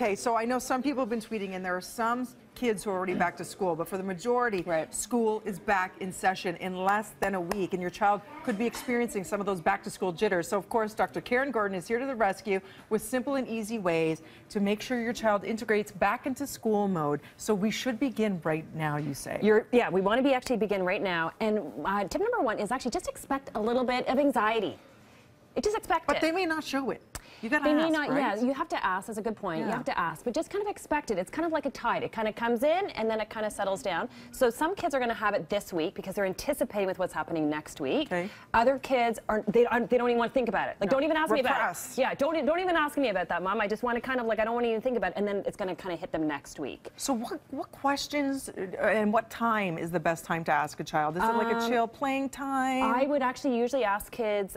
Okay, so I know some people have been tweeting, and there are some kids who are already back to school, but for the majority, school is back in session in less than a week, and your child could be experiencing some of those back-to-school jitters. So, of course, Dr. Karyn Gordon is here to the rescue with simple and easy ways to make sure your child integrates back into school mode. So we should begin right now, you say? Yeah, we want to actually begin right now. And tip number one is actually just expect a little bit of anxiety. Just expect it. But they may not show it. You gotta ask, may not, right? Yeah, you have to ask. That's a good point. Yeah. You have to ask, but just kind of expect it. It's kind of like a tide. It kind of comes in and then it kind of settles down. So some kids are going to have it this week because they're anticipating with what's happening next week. Okay. Other kids they don't even want to think about it. Like, don't even ask me about it. Yeah, don't even ask me about that, Mom. I just want to kind of like, I don't want to even think about it, and then it's going to kind of hit them next week. So what questions and what time is the best time to ask a child? Is it like a chill playing time? I would actually usually ask kids.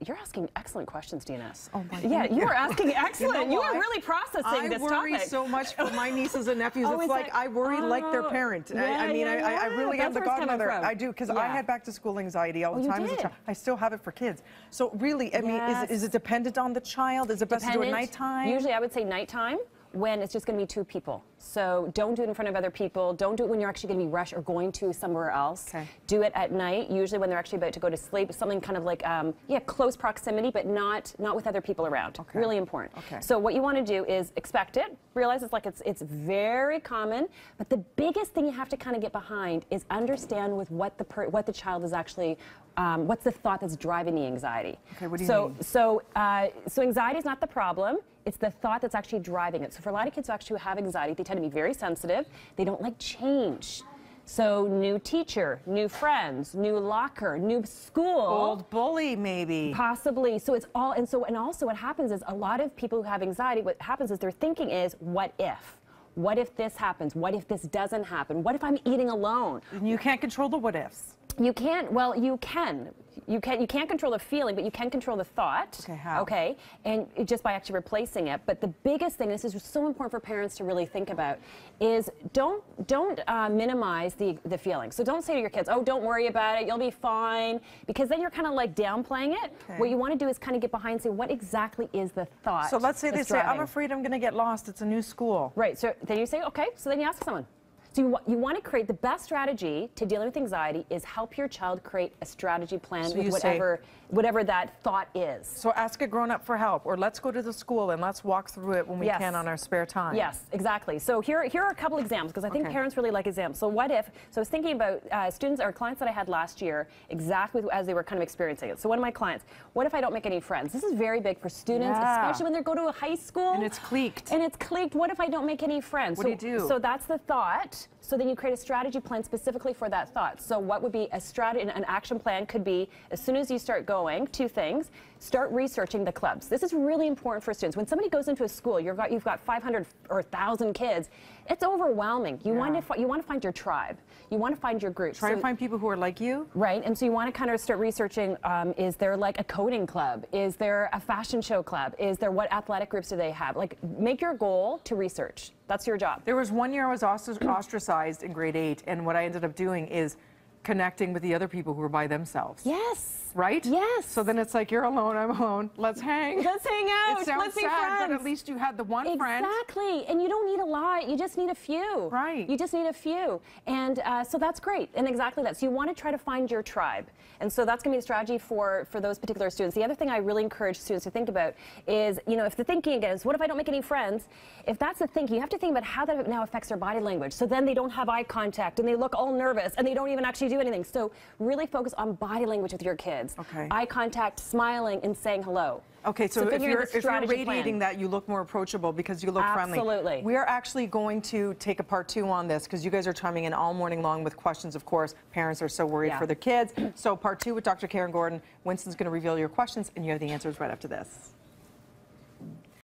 You're asking excellent questions, DNS. Oh my. Yeah, you are asking excellent. You are really processing this topic. I worry so much for my nieces and nephews. It's like I worry like their parent. I really am the godmother. I do, because I had back to school anxiety all the time as a child. I still have it for kids. So really, I mean, is it dependent on the child? Is it best to do it nighttime? Usually I would say nighttime, when it's just going to be 2 people. So don't do it in front of other people. Don't do it when you're actually going to be rushed or going to somewhere else. Okay. Do it at night, usually when they're actually about to go to sleep. Something kind of like, close proximity, but not with other people around. Okay. Really important. Okay. So what you want to do is expect it. Realize it's very common, but the biggest thing you have to kind of get behind is understand with what the child is actually, what's the thought that's driving the anxiety. Okay, what do you mean? So anxiety is not the problem. It's the thought that's actually driving it. So for a lot of kids who actually have anxiety, they tend to be very sensitive. They don't like change. So new teacher, new friends, new locker, new school. Old bully, maybe. Possibly. So it's all, and also what happens is a lot of people who have anxiety, what happens is their thinking is, what if? What if this happens? What if this doesn't happen? What if I'm eating alone? You can't control the what ifs. You can't. Well, you can. You can't control the feeling, but you can control the thought. Okay, how? Okay, and just by actually replacing it. But the biggest thing, this is so important for parents to really think about, is don't minimize the feeling. So don't say to your kids, oh, don't worry about it, you'll be fine, because then you're kind of like downplaying it. Okay. What you want to do is kind of get behind and say, what exactly is the thought? So let's say they say, I'm afraid I'm going to get lost, it's a new school. Right, so then you say, okay, so then you ask someone. So you want to create the best strategy to dealing with anxiety is help your child create a strategy plan with whatever that thought is. So ask a grown-up for help, or let's go to the school and let's walk through it when we can on our spare time. Yes, exactly. So here are a couple examples, because I think parents really like examples. So what if, so I was thinking about students or clients that I had last year, exactly as they were kind of experiencing it. So one of my clients, what if I don't make any friends? This is very big for students, especially when they go to a high school. And it's cliqued. And it's cliqued. What if I don't make any friends? What do you do? So that's the thought. So then you create a strategy plan specifically for that thought. So what would be a strategy, an action plan could be, as soon as you start going, 2 things. Start researching the clubs. This is really important for students. When somebody goes into a school, you've got 500 or 1,000 kids. It's overwhelming. You want to find your tribe. You want to find your group. Try and find people who are like you. Right, and so you want to kind of start researching, is there like a coding club? Is there a fashion show club? Is there, what athletic groups do they have? Like, make your goal to research. That's your job. There was one year I was ostracized in grade 8, and what I ended up doing is connecting with the other people who were by themselves. Yes. Right? Yes. So then it's like, you're alone, I'm alone. Let's hang. Let's hang out. It sounds Let's be sad, friends. but at least you had the one friend. Exactly. And you don't need a lot. You just need a few. Right. You just need a few. And so that's great. And exactly that. So you want to try to find your tribe. And so that's going to be a strategy for those particular students. The other thing I really encourage students to think about is, if the thinking again is, what if I don't make any friends? If that's the thinking, you have to think about how that now affects their body language. So then they don't have eye contact and they look all nervous and they don't even actually do anything. So really focus on body language with your kids. Okay. Eye contact, smiling, and saying hello. Okay, so if you're radiating that, you look more approachable because you look friendly. Absolutely. We are actually going to take a part 2 on this because you guys are chiming in all morning long with questions, of course. Parents are so worried for their kids. So part 2 with Dr. Karyn Gordon. Winston's going to reveal your questions, and you have the answers right after this.